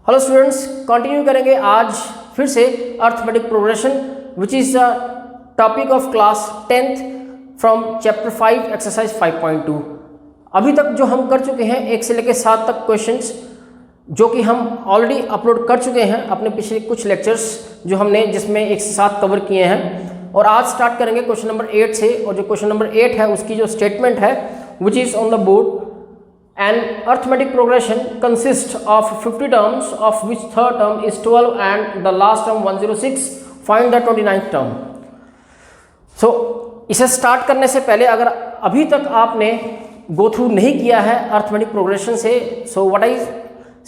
Hello students, continue करेंगे आज फिर से arithmetic progression which is the topic of class 10th from chapter 5 exercise 5.2। अभी तक जो हम कर चुके हैं 1 से लेकर 7 तक क्वेश्चंस जो कि हम ऑलरेडी अपलोड कर चुके हैं अपने पिछले कुछ लेक्चर्स जो हमने जिसमें 1 से 7 कवर किए हैं। और आज स्टार्ट करेंगे क्वेश्चन नंबर 8 से। और जो क्वेश्चन नंबर 8 है उसकी जो स्टेटमेंट है which is on the board, an arithmetic progression consists of 50 terms of which third term is 12 and the last term 106. Find the 29th term. So इसे start करने से पहले अगर अभी तक आपने गो थ्रू नहीं किया है अर्थमेटिक प्रोग्रेशन से, सो व्हाट आई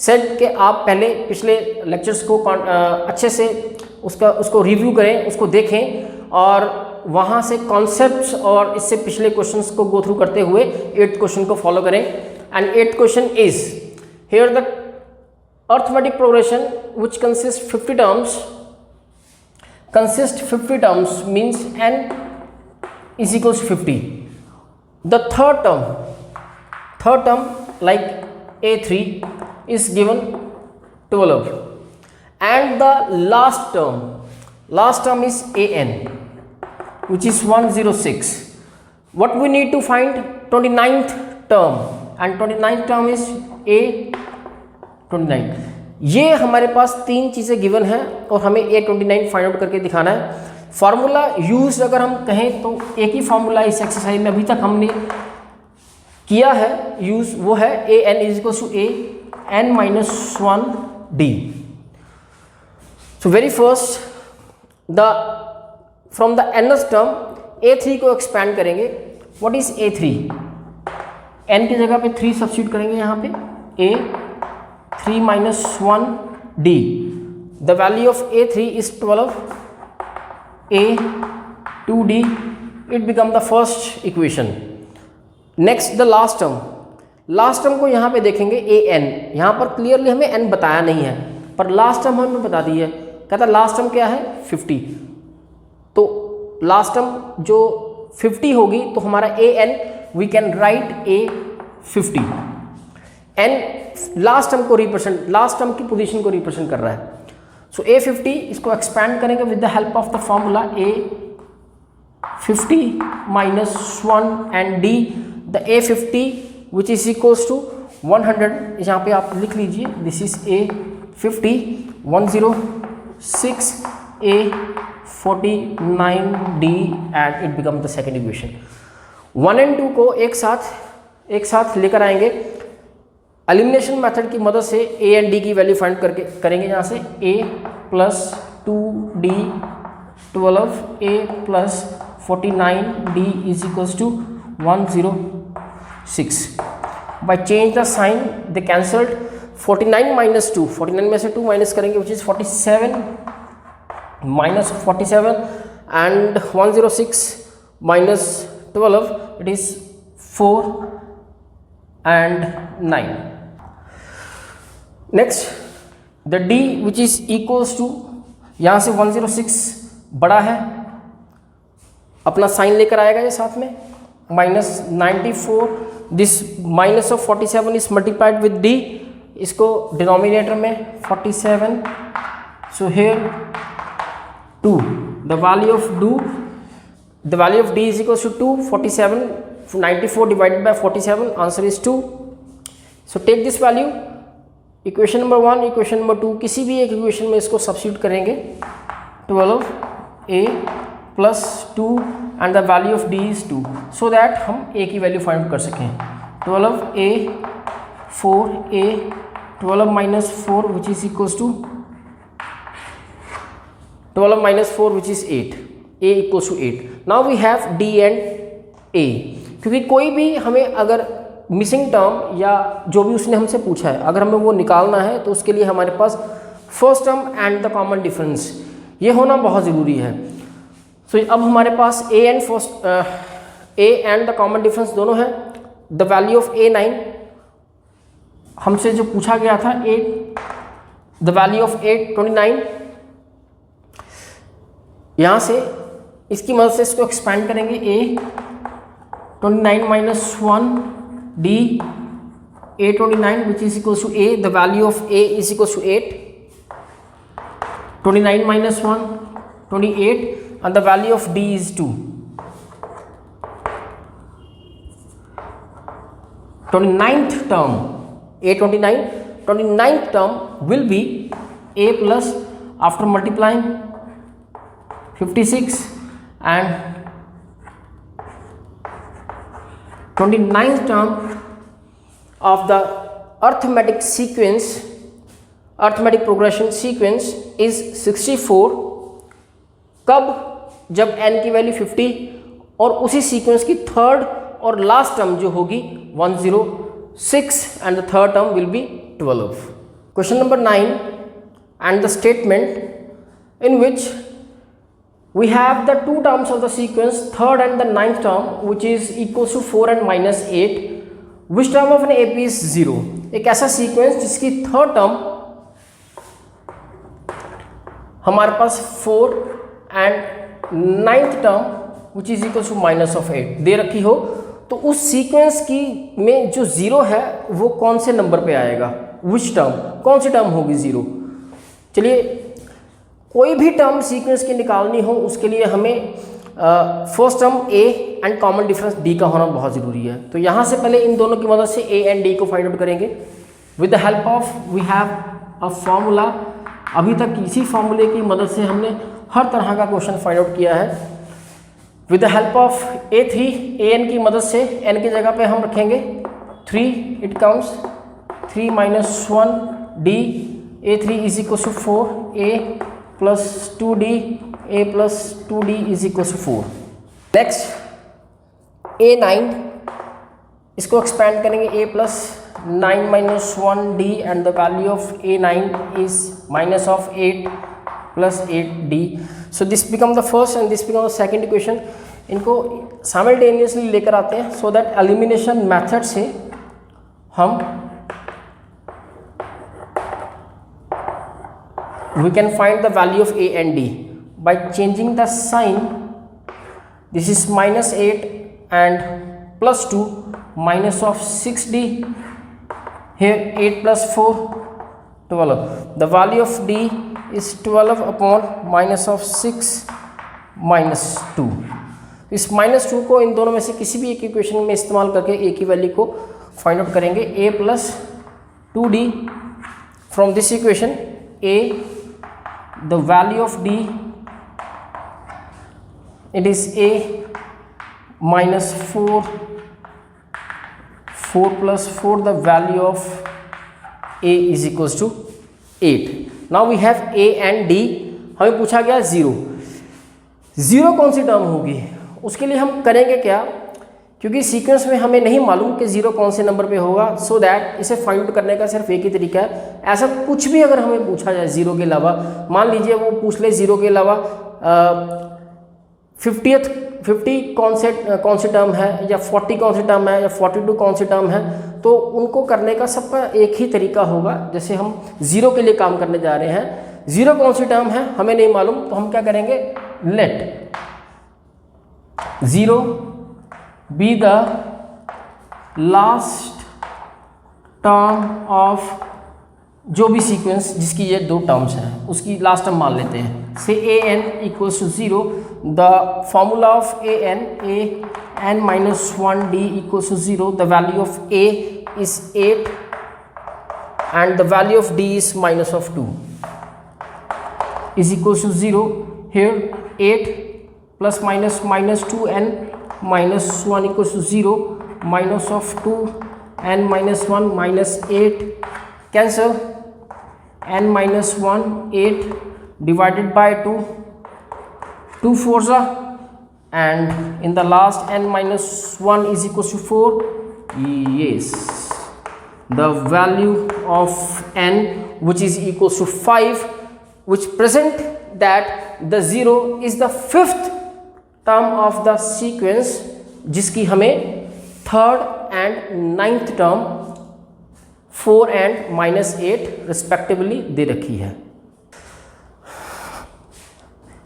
सेड कि आप पहले पिछले लेक्चर्स को अच्छे से उसको रिव्यू करें, उसको देखें और वहाँ से कॉन्सेप्ट्स और इससे पिछले क्वेश्चंस को गो थ्रू करते हुए 8th क्वेश्चन को फॉलो करें। And 8th question is, here the arithmetic progression which consists 50 terms means n is equals to 50. The third term like A3 is given 12 and the last term is AN which is 106. What we need to find? 29th term and 29th term is A29. ये हमारे पास 3 चीज़ें given हैं और हमें A29 find out करके दिखाना है। Formula use अगर हम कहें तो एक ही फार्मूला इस एक्सरसाइज में अभी तक हमने किया है यूज, वो है AN is equal to AN-1D। So very first from the nth term A3 को एक्सपैंड करेंगे। What is A3? n की जगह पे 3 सब्स्टिट्यूट करेंगे यहाँ पे A3-1D। The value of A3 is 12, A2D, it become the first equation. Next the last term को यहाँ पे देखेंगे AN। यहाँ पर क्लियरली हमें n बताया नहीं है पर लास्ट टर्म हमें बता दी है। कहता लास्ट टर्म क्या है 50, तो लास्ट टर्म जो 50 होगी तो हमारा AN we can write A50 and last term को रिप्रेजेंट, लास्ट टर्म की पोजीशन को रिप्रेजेंट कर रहा है। सो A50 इसको एक्सपैंड करेंगे with the help of the formula A50-1 and D। The A50 which is equals to 100, यहाँ पे आप लिख लीजिए this is A50, 106 A49D and it becomes the second equation। 1 and 2 को एक साथ लेकर आएंगे एलिमिनेशन मेथड की मदद से A एंड D की वैल्यू फाइंड करके करेंगे। यहाँ से A + 2D 12, A + 49D is equals to 106। By change the sign they cancelled. 49 - 2, 49 में से 2 माइनस करेंगे which is 47 - 47 and 106 - 12 it is 4 and 9। next the D which is equals to, यहाँ से 106 बड़ा है अपना साइन लेकर आएगा ये साथ में -94, this minus of 47 is multiplied with D, इसको डिनोमिनेटर में 47। सो here 2, the value of D is equals to 2, 47, 94 divided by 47, answer is 2। so take this value, equation number 1, equation number 2, किसी भी एक इक्वेशन में इसको सब्स्टिट्यूट करेंगे। 12 A + 2 and the value of D is 2, so that हम A की value find कर सकें। 12 A 4 A 12 - 4 which is equals to 12 - 4 which is 8, A equals to 8। Now we have D and A, क्योंकि कोई भी हमें अगर मिसिंग टर्म या जो भी उसने हमसे पूछा है अगर हमें वो निकालना है तो उसके लिए हमारे पास first term and the common difference ये होना बहुत ज़रूरी है। सो अब हमारे पास A and the common difference दोनों हैं। द वैल्यू ऑफ A9 हमसे जो पूछा गया था द वैल्यू ऑफ A29, यहाँ से इसकी मदद से इसको एक्सपैंड करेंगे A29 - 1D A29 which is equals to A, the value of A is equals to 8. 29 minus 1, 28, and the value of D is 2. 29th term, A29, 29th term will be A plus, after multiplying 56 and 29th term of the arithmetic sequence, arithmetic progression sequence is 64. कब? जब n की value 50 और उसी sequence की third और last term जो होगी 106 and the third term will be 12. Question number 9 and the statement in which we have the two terms of the sequence, third and the ninth term, which is equals to 4 and minus 8. Which term of an AP is 0? एक ऐसा sequence जिसकी third term हमारे पास 4 and ninth term which is equal to minus of 8 दे रखी हो, तो उस सीक्वेंस की में जो जीरो है वो कौन से नंबर पे आएगा? विच टर्म, कौन सी टर्म होगी जीरो? चलिए, कोई भी टर्म सीक्वेंस की निकालनी हो उसके लिए हमें first term A and common difference D का होना बहुत ज़रूरी है. तो यहाँ से पहले इन दोनों की मदद से ए एंड डी को फाइंड आउट करेंगे with the help of we have a formula. अभी तक इसी फॉर्मूले की मदद से हमने हर तरह का क्वेश्चन फाइंड आउट किया है. With the help of A3, A N की मदद से एन की जगह पे हम रखेंगे 3, it counts 3 minus 1 D, A3 is equals to 4, A plus 2D, A plus 2D is equals to 4. Next A9, इसको एक्सपेंड करेंगे A plus 9 minus 1D and the value of A9 is minus of 8 plus 8D. So this become the first and this become the second equation. इनको simultaneously लेकर आते हैं so that elimination method से हम we can find the value of A and D by changing the sign. This is minus 8 and plus 2 minus of 6D. Here 8 plus 4 12. The value of D is 12 upon minus of 6 minus 2. इस minus 2 को इन दोनों में से किसी भी एक equation में इस्तेमाल करके A की वैल्यू को फाइंड आउट करेंगे. A plus 2D from this equation, A, the value of D, it is A minus 4 plus 4, the value of A is equals to 8. Now we have A and D. हमें पूछा गया zero कौन सी term होगी, उसके लिए हम करेंगे क्या? क्योंकि सीक्वेंस में हमें नहीं मालूम कि जीरो कौन से नंबर पे होगा, सो दैट इसे फाइंड आउट करने का सिर्फ एक ही तरीका है. ऐसा कुछ भी अगर हमें पूछा जाए जीरो के अलावा, मान लीजिए वो पूछ ले जीरो के अलावा 50 कौन सी टर्म है, या 40 कौन सी टर्म है, या 42 कौन सी टर्म है, तो उनको करने का सबका एक ही तरीका होगा. जैसे हम जीरो के लिए काम करने जा रहे हैं, जीरो कौन सी टर्म है हमें नहीं मालूम, तो हम क्या करेंगे? Let zero be the last term of जो भी सीक्वेंस जिसकी ये दो टर्म्स हैं उसकी लास्ट टर्म मान लेते हैं. Say A N equals to 0. The formula of A N minus 1 D equals to 0. The value of A is 8 and the value of D is minus of 2 is equals to 0. Here 8 plus minus 2 N minus 1 equals to 0, minus of 2 n minus 1 minus 8 cancel, n minus 1 8 divided by 2 4s are, and in the last n minus 1 is equals to 4. Yes, the value of n which is equals to 5, which present that the 0 is the fifth term of the sequence जिसकी हमें third and ninth term 4 and minus 8 respectively दे रखी है.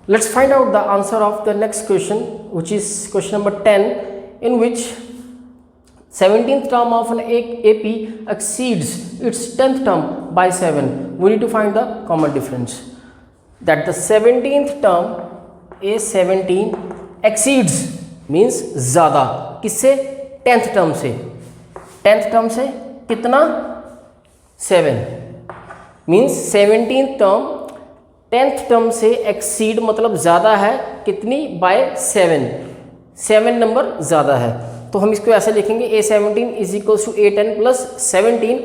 Let's find out the answer of the next question which is question number 10, in which 17th term of an AP exceeds its 10th term by 7. We need to find the common difference. That the 17th term A17 exceeds means ज़्यादा किससे? 10th term से. 10th term से कितना? 7 means 17th term 10th term से exceed मतलब ज़्यादा है कितनी? by 7 नंबर ज़्यादा है. तो हम इसको ऐसे लिखेंगे A17 is equals to A10 plus 17.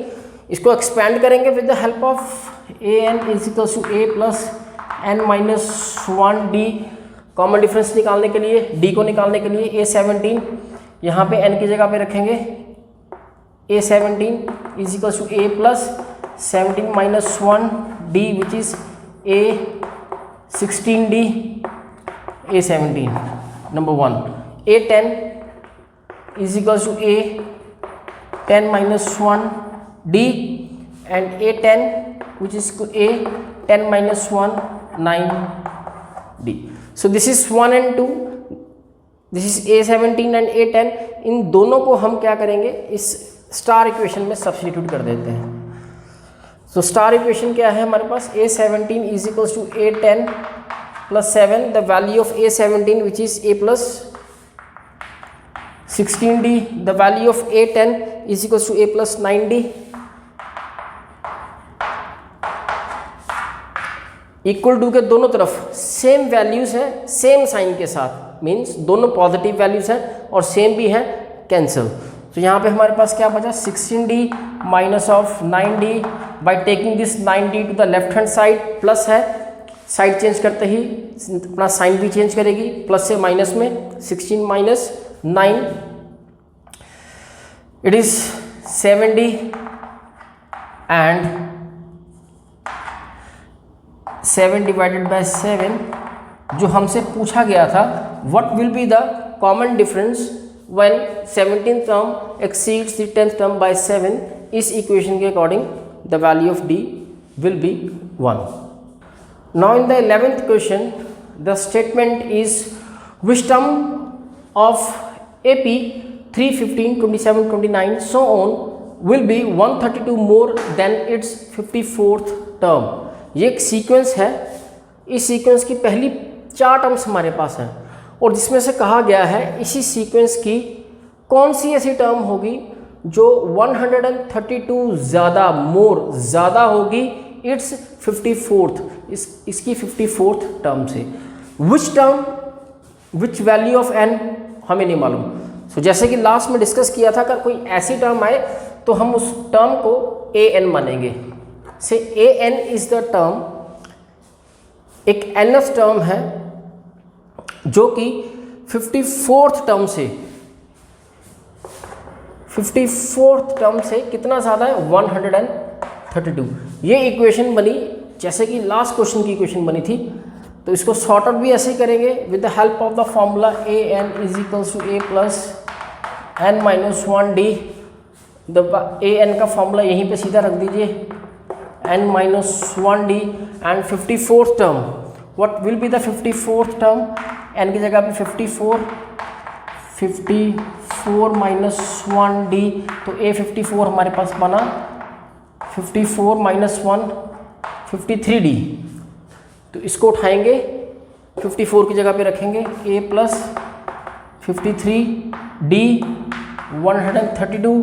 इसको एक्सपैंड करेंगे with the help of AN is equals to A plus N minus 1D. Common difference निकालने के लिए, D को निकालने के लिए A17 यहाँ पे N की जगह पे रखेंगे. A17 is equals to A plus 17 minus 1D which is A16D. A17 number 1. A10 is equals to A10 minus 1D and A10 which is A10 minus 1 9D. So this is 1 and 2. This is A17 and A10. इन दोनों को हम क्या करेंगे? इस star equation में substitute कर देते हैं. तो स्टार इक्वेशन क्या है हमारे पास? A17 is equals to A10 plus 7. The value of A17 which is A plus 16D. The value of A10 is equals to A plus 9D. Equal to के दोनों तरफ सेम वैल्यूज है, same sign के साथ, means दोनों positive values हैं और same भी हैं, कैंसिल. तो यहाँ पे हमारे पास क्या बचा? 16D minus of 9D. By taking this 9D to the left hand side, plus है, साइड चेंज करते ही अपना साइन भी चेंज करेगी, प्लस से माइनस में 16 minus 9. It is 7D and 7 divided by 7. जो हमसे पूछा गया था what will be the common difference when 17th term exceeds the 10th term by 7. इस equation के according the value of D will be 1. Now in the 11th question the statement is which term of AP 3, 15, 27, 29 so on will be 132 more than its 54th term. ये एक sequence है. इस sequence की पहली 4 terms हमारे पास हैं और जिसमें से कहा गया है इसी सीक्वेंस की कौन सी ऐसी टर्म होगी जो 132 ज़्यादा ज़्यादा होगी इट्स 54th इसकी 54th टर्म से. विच वैल्यू ऑफ n हमें नहीं मालूम. जैसे कि लास्ट में डिस्कस किया था, अगर कोई ऐसी टर्म आए तो हम उस टर्म को an मानेंगे. से an इज द टर्म, एक nth टर्म है जो कि 54th टर्म से कितना ज़्यादा है? 132. ये इक्वेशन बनी जैसे कि लास्ट क्वेश्चन की इक्वेशन बनी थी. तो इसको सॉर्ट आउट भी ऐसे करेंगे with the help of the formula an is equals to A plus n minus 1D. an का फॉर्मूला यहीं पे सीधा रख दीजिए, n minus 1D and 54th term. What will be the 54th term? n की जगह पे 54 माइनस 1D. तो A54 हमारे पास बना 54 माइनस 1 53D. तो इसको उठाएंगे, 54 की जगह पे रखेंगे A plus 53D 132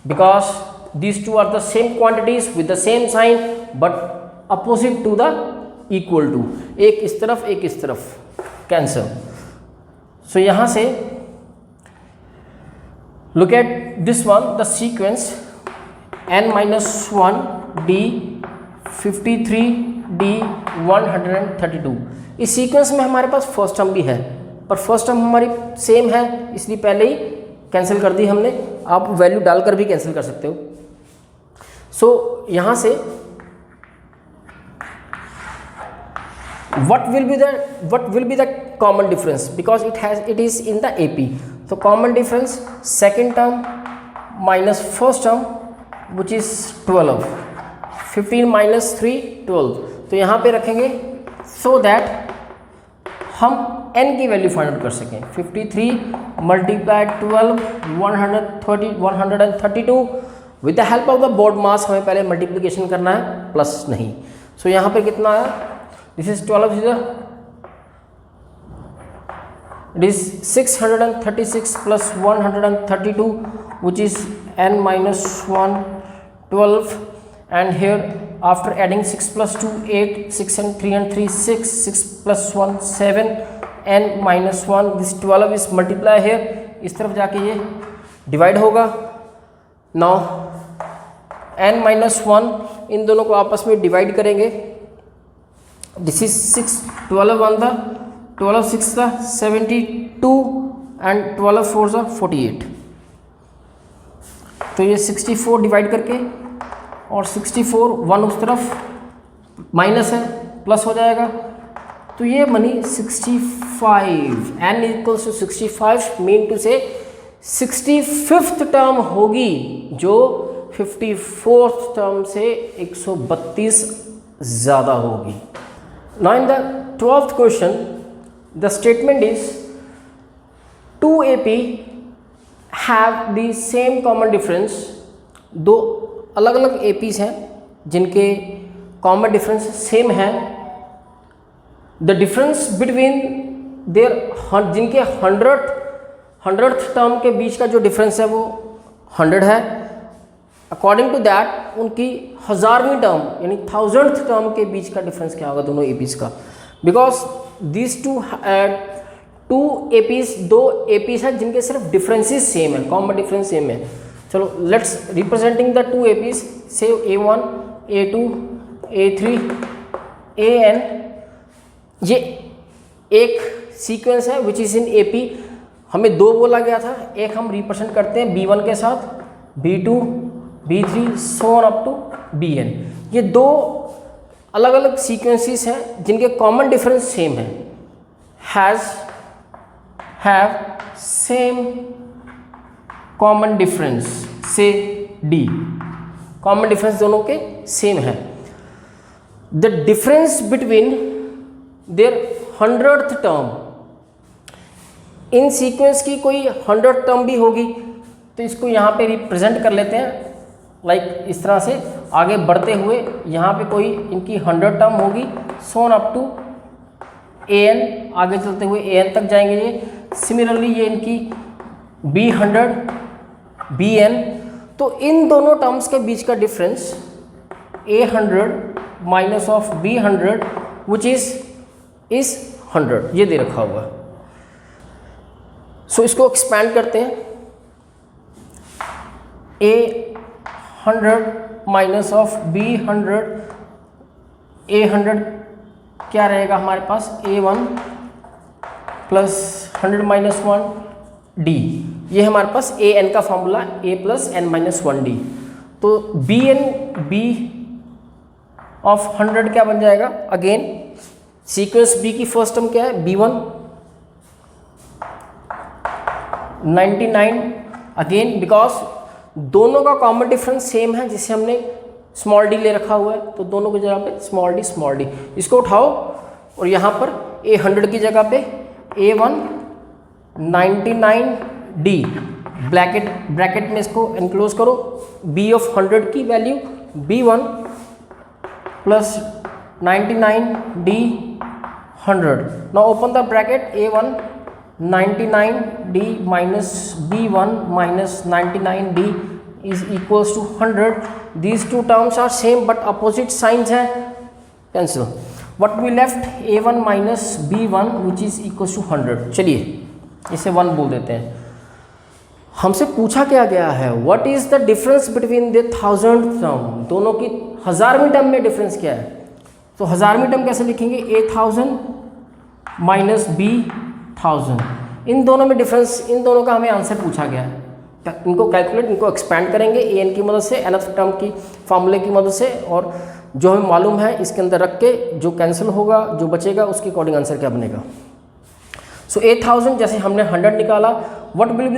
because these two are the same quantities with the same sign but opposite to the equal to. एक इस तरफ एक इस तरफ, कैंसल. सो यहाँ से look at this one, the sequence n minus 1D 53D 132. इस sequence में हमारे पास फर्स्ट टर्म भी है, पर फर्स्ट टर्म हमारी सेम है इसलिए पहले ही कैंसिल कर दी हमने. आप वैल्यू डालकर भी कैंसिल कर सकते हो. सो यहाँ से what will be the common difference because it is in the AP. So common difference second term minus first term which is 12. 15 minus 3 12. तो यहाँ पे रखेंगे so that हम n की वैल्यू फाइंड आउट कर सकें। 53 multiply 12 132 with the help of the BODMAS हमें पहले मल्टीप्लिकेशन करना है, प्लस नहीं। सो यहाँ पे कितना आया, this is 12 it is 636 plus 132 which is n minus 1 12, and here after adding 6 plus 2 8, 6 and 3 and 3 6, 6 plus 1 7, n minus 1, this 12 is multiply here, इस तरफ जाके ये डिवाइड होगा। नाउ n minus 1 इन दोनों को आपस में डिवाइड करेंगे। दिस इज 6 12 1 था 12 6 था 72 एंड 12 4 था 48। तो ये 64 डिवाइड करके और 64 1 उस तरफ माइनस है, प्लस हो जाएगा। तो ये बनी 65, n equals to 65 mean to से 65th टर्म होगी जो 54th टर्म से 132 ज़्यादा होगी। Now in the 12th question the statement is 2 AP have the same common difference. दो अलग अलग APs हैं जिनके कॉमन डिफरेंस सेम है। द डिफरेंस बिटवीन देयर जिनके 100th टर्म के बीच का जो डिफरेंस है वो 100 है। अकॉर्डिंग टू दैट उनकी 1000वीं टर्म यानी 1000th टर्म के बीच का डिफरेंस क्या होगा दोनों APs का, बिकॉज दिस टू APs दो APs हैं जिनके सिर्फ डिफरेंसेस सेम है, कॉमन डिफरेंस सेम है। चलो लेट्स रिप्रेजेंटिंग द 2 APs से A1 A2 A3 AN, ये एक सीक्वेंस है विच इज़ इन AP। हमें 2 बोला गया था, एक हम रिप्रेजेंट करते हैं B1 के साथ, B2 B3 so on up to BN। ये 2 अलग अलग सीक्वेंसेस हैं जिनके कॉमन डिफरेंस सेम है, हैव सेम कॉमन डिफरेंस से D, कॉमन डिफरेंस दोनों के सेम है। The difference between their 100th term, in sequence की कोई 100th टर्म भी होगी तो इसको यहाँ पे रिप्रेजेंट कर लेते हैं लाइक इस तरह से आगे बढ़ते हुए। यहाँ पे कोई इनकी 100th टर्म होगी सोन अप टू AN, आगे चलते हुए AN तक जाएंगे ये। सिमिलरली ये इनकी B100 BN, तो इन दोनों टर्म्स के बीच का difference A100 minus of B100 which is 100, ये दे रखा हुआ। सो इसको एक्सपैंड करते हैं। A100 minus of B100, A100 क्या रहेगा हमारे पास, A1 प्लस 100 माइनस 1 D, ये हमारे पास AN का formula A plus n minus 1D। तो BN B ऑफ 100 क्या बन जाएगा, अगेन सीक्वेंस B की फर्स्ट टर्म क्या है B1 99, अगेन बिकॉज दोनों का कॉमन डिफरेंस सेम है जिसे हमने स्मॉल d ले रखा हुआ है, तो दोनों की जगह पे स्मॉल d इसको उठाओ और यहाँ पर A100 की जगह पे A1 99D ब्रैकेट में इसको एनक्लोज करो। B ऑफ 100 की value B1 plus 99D 100। Now open the bracket A1 99D minus B1 minus 99D is equals to 100. These two terms are same but opposite signs है, cancel. What we left A1 minus B1 which is equals to 100। चलिए इसे 1 बोल देते हैं। हमसे पूछा क्या गया है, what is the difference between the 1000th term, दोनों की 1000वीं टर्म में डिफरेंस क्या है। तो 1000वीं टर्म कैसे लिखेंगे, A1000 माइनस B1000, इन दोनों में डिफरेंस, इन दोनों का हमें आंसर पूछा गया है। इनको कैलकुलेट, इनको एक्सपैंड करेंगे AN की मदद से, nth टर्म की फार्मूले की मदद से, और जो हमें मालूम है इसके अंदर रख के जो कैंसिल होगा जो बचेगा उसके अकॉर्डिंग आंसर क्या बनेगा। सो 8000 जैसे हमने 100 निकाला, व्हाट विल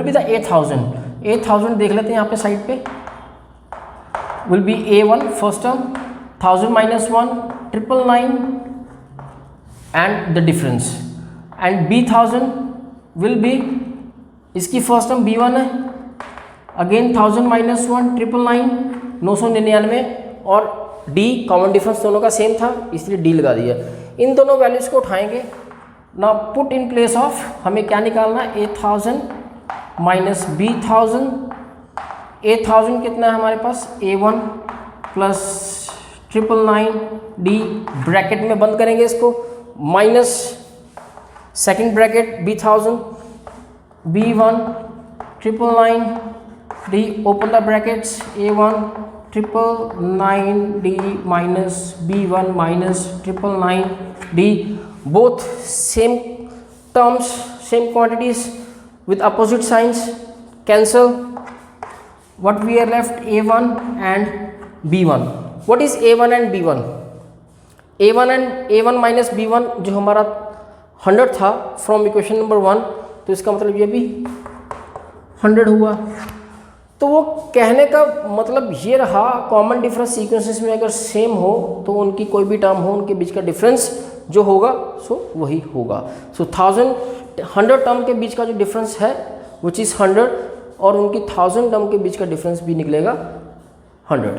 बी द 8000 देख लेते हैं यहाँ पे साइड पे, will be A1 first term 1000 minus 1 999 and the difference and B1000 will be, इसकी फर्स्ट टर्म B1 है, अगेन 1000 माइनस 1 999 999, और D कॉमन डिफरेंस दोनों का सेम था इसलिए D लगा दिया। इन दोनों वैल्यूज़ को उठाएंगे ना, पुट इन प्लेस ऑफ हमें क्या निकालना है, 8000 माइनस B1000, 8000 कितना है हमारे पास, A1 प्लस 999D, ब्रैकेट में बंद करेंगे इसको, minus second bracket B1000 B1 999D, open the brackets, A1 999D minus B1 minus 999D, both same terms, same quantities with opposite signs, cancel. What we are left, A1 and B1. What is A1 and B1? A1 minus B1 जो हमारा 100 था from equation number 1, तो इसका मतलब ये भी 100 हुआ। तो वो कहने का मतलब ये रहा, कॉमन डिफरेंस सीक्वेंसेस में अगर सेम हो तो उनकी कोई भी टर्म हो, उनके बीच का डिफरेंस जो होगा सो वही होगा। सो 100 टर्म के बीच का जो डिफरेंस है विच इज़ 100, और उनकी 1000 टर्म के बीच का डिफरेंस भी निकलेगा 100।